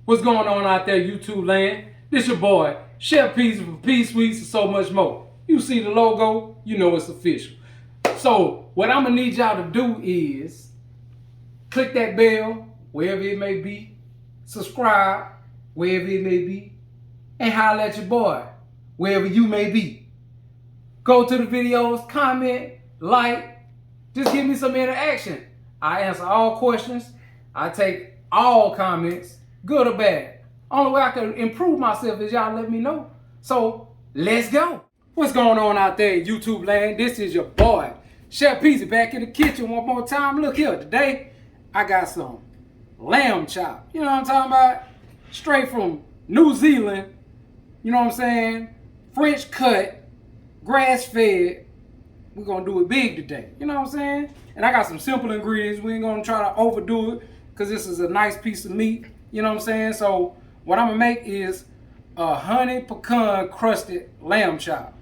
What's going on out there, YouTube land? This your boy, Chef Peas for Peas Sweets and so much more. You see the logo, you know it's official. So what I'm gonna need y'all to do is click that bell, wherever it may be, subscribe, wherever it may be, and holler at your boy, wherever you may be. Go to the videos, comment, like, just give me some interaction. I answer all questions. I take all comments, good or bad. Only way I can improve myself is y'all let me know. So let's go. What's going on out there in YouTube land? This is your boy, Chef Peasy, back in the kitchen one more time. Look here, today I got some lamb chop. You know what I'm talking about? Straight from New Zealand. You know what I'm saying? French cut, grass fed. We're gonna do it big today. You know what I'm saying? And I got some simple ingredients. We ain't gonna try to overdo it because this is a nice piece of meat. You know what I'm saying? So what I'm gonna make is a honey pecan crusted lamb chop.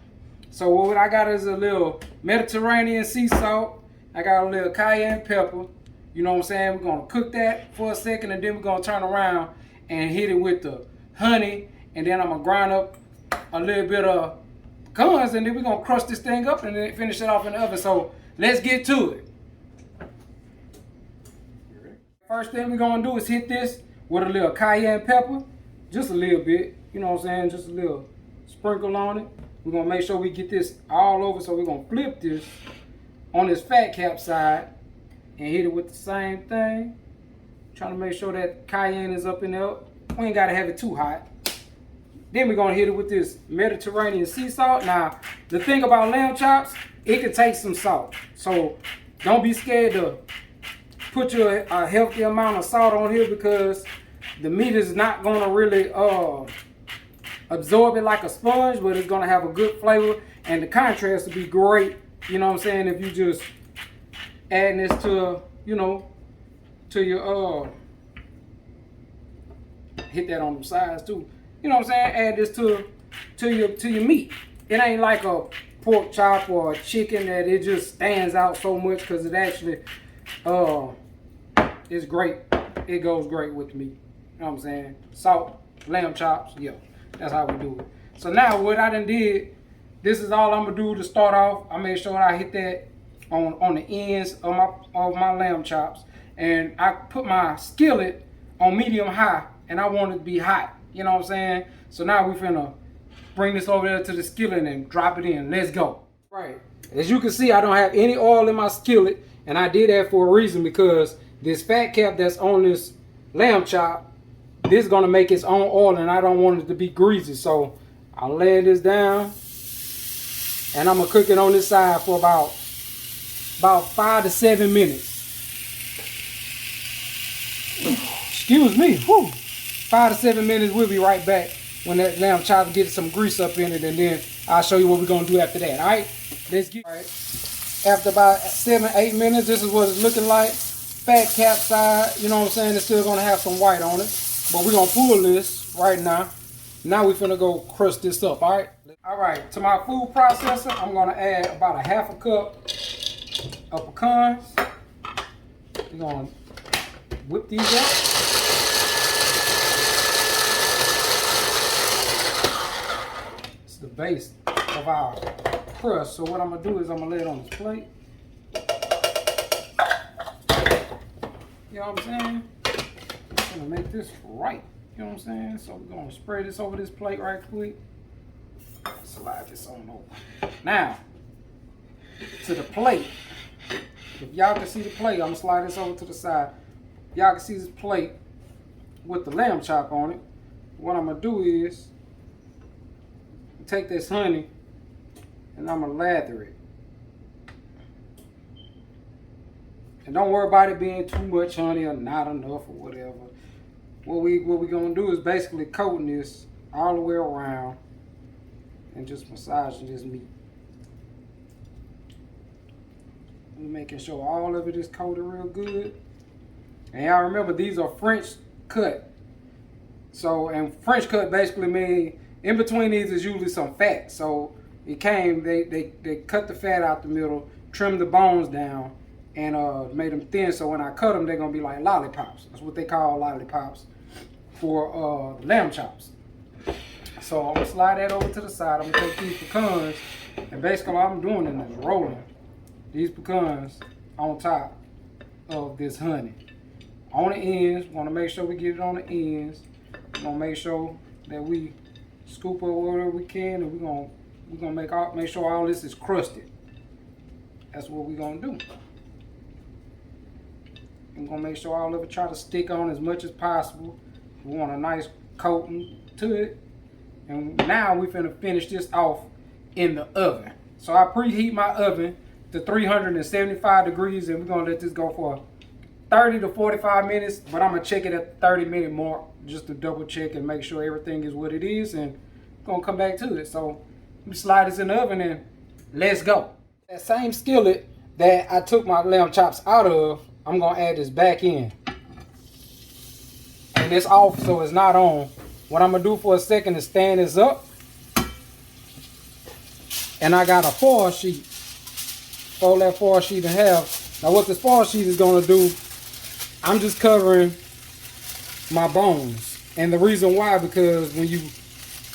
So what I got is a little Mediterranean sea salt. I got a little cayenne pepper. You know what I'm saying? We're gonna cook that for a second and then we're gonna turn around and hit it with the honey. And then I'm gonna grind up a little bit of pecans and then we're gonna crush this thing up and then finish it off in the oven. So let's get to it. First thing we're gonna do is hit this with a little cayenne pepper, just a little bit, you know what I'm saying, just a little sprinkle on it. We're gonna make sure we get this all over, so we're gonna flip this on this fat cap side and hit it with the same thing. Trying to make sure that cayenne is up in there. We ain't gotta have it too hot. Then we're gonna hit it with this Mediterranean sea salt. Now, the thing about lamb chops, it can take some salt. So don't be scared to put your a healthy amount of salt on here because the meat is not gonna really absorb it like a sponge, but it's gonna have a good flavor and the contrast will be great. You know what I'm saying? If you just adding this to, you know, to your hit that on the sides too. You know what I'm saying? Add this to your meat. It ain't like a pork chop or a chicken that it just stands out so much because it actually it's great. It goes great with meat. You know what I'm saying? Salt, lamb chops, yeah. That's how we do it. So now what I done did, this is all I'm gonna do to start off. I made sure I hit that on the ends of my lamb chops. And I put my skillet on medium high and I want it to be hot. You know what I'm saying? So now we finna bring this over there to the skillet and drop it in. Let's go. Right. As you can see, I don't have any oil in my skillet, and I did that for a reason because this fat cap that's on this lamb chop, this is gonna make its own oil, and I don't want it to be greasy. So I'll lay this down, and I'm gonna cook it on this side for about 5 to 7 minutes. Excuse me. Whew. 5 to 7 minutes. We'll be right back when that lamb chop gets some grease up in it, and then I'll show you what we're gonna do after that. All right, let's get. All right. After about 7 to 8 minutes, this is what it's looking like. Fat cap side, you know what I'm saying? It's still gonna have some white on it, but we're gonna pull this right now. Now we're finna go crush this up. All right. All right. To my food processor, I'm gonna add about a half a cup of pecans. We're gonna whip these up. The base of our crust. So what I'm gonna do is I'm gonna lay it on this plate. You know what I'm saying? I'm gonna make this right. You know what I'm saying? So we're gonna spray this over this plate right quick. Slide this on over. Now, to the plate. If y'all can see the plate, I'm gonna slide this over to the side. Y'all can see this plate with the lamb chop on it. What I'm gonna do is take this honey and I'm gonna lather it. And don't worry about it being too much honey or not enough or whatever. What we gonna do is basically coating this all the way around and just massaging this meat. We're making sure all of it is coated real good. And y'all remember these are French cut. So, and French cut basically means in between these is usually some fat. So it came, they cut the fat out the middle, trimmed the bones down, and made them thin. So when I cut them, they're gonna be like lollipops. That's what they call lollipops. for lamb chops. So I'm gonna slide that over to the side. I'm gonna take these pecans, and basically all I'm doing is rolling these pecans on top of this honey. On the ends, we wanna make sure we get it on the ends. We're gonna make sure that we scoop up whatever we can, and we're gonna make sure all this is crusted. That's what we're gonna do. We're gonna make sure all of it try to stick on as much as possible. We want a nice coating to it. And now we're finna finish this off in the oven. So I preheat my oven to 375 degrees, and we're gonna let this go for 30 to 45 minutes, but I'm gonna check it at the 30-minute mark just to double check and make sure everything is what it is, and I'm gonna come back to it. So let me slide this in the oven and let's go. That same skillet that I took my lamb chops out of, I'm gonna add this back in. And it's off, so it's not on. What I'm gonna do for a second is stand this up. And I got a foil sheet. Fold that foil sheet in half. Now what this foil sheet is gonna do, I'm just covering my bones. And the reason why, because when you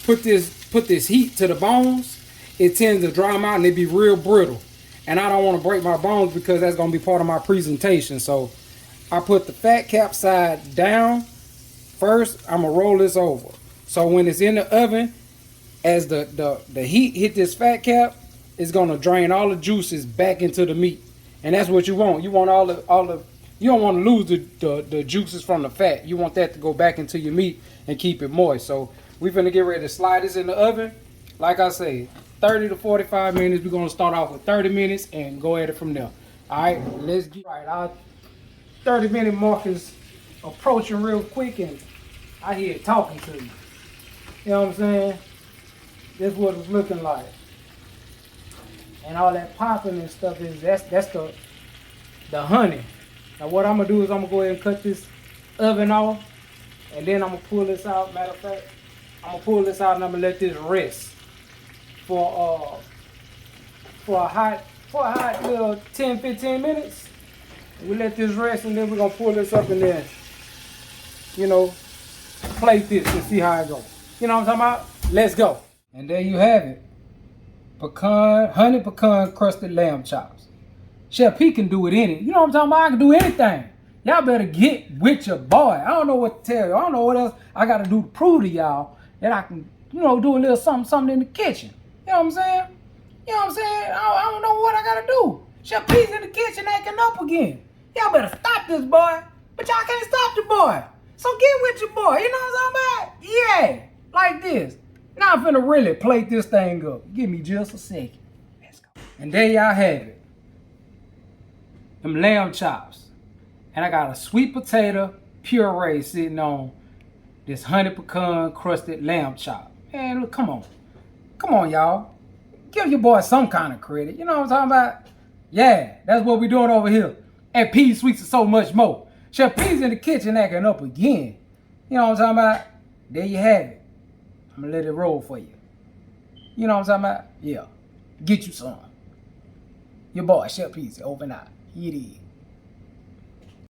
put this heat to the bones, it tends to dry them out and they be real brittle. And I don't want to break my bones because that's gonna be part of my presentation. So I put the fat cap side down. First, I'm gonna roll this over. So when it's in the oven, as the heat hit this fat cap, it's gonna drain all the juices back into the meat. And that's what you want. You want you don't want to lose the juices from the fat. You want that to go back into your meat and keep it moist. So we're gonna get ready to slide this in the oven. Like I say, 30 to 45 minutes. We're gonna start off with 30 minutes and go at it from there. All right, let's get right. Our 30-minute mark is approaching real quick, and I hear it talking to you. You know what I'm saying? That's what it's looking like. And all that popping and stuff is that's the honey. Now what I'm gonna do is I'm gonna go ahead and cut this oven off, and then I'm gonna pull this out. Matter of fact, I'm gonna pull this out and I'm gonna let this rest for a hot little 10-15 minutes. We let this rest, and then we're gonna pull this up and then, you know, plate this and see how it goes. You know what I'm talking about? Let's go. And there you have it. Honey pecan crusted lamb chops. Chef P can do it any. You know what I'm talking about? I can do anything. Y'all better get with your boy. I don't know what to tell you. I don't know what else I got to do to prove to y'all that I can, you know, do a little something in the kitchen. You know what I'm saying? You know what I'm saying? I don't know what I got to do. Chef P's in the kitchen acting up again. Y'all better stop this boy. But y'all can't stop the boy. So get with your boy. You know what I'm talking about? Yeah. Like this. Now I'm finna really plate this thing up. Give me just a second. Let's go. And there y'all have it. Them lamb chops. And I got a sweet potato puree sitting on this honey pecan crusted lamb chop. Man, look, come on. Come on, y'all. Give your boy some kind of credit. You know what I'm talking about? Yeah, that's what we doing over here at P Sweets and so much more. Chef P's in the kitchen acting up again. You know what I'm talking about? There you have it. I'm gonna let it roll for you. You know what I'm talking about? Yeah. Get you some. Your boy, Chef P's, over and out. Here it is.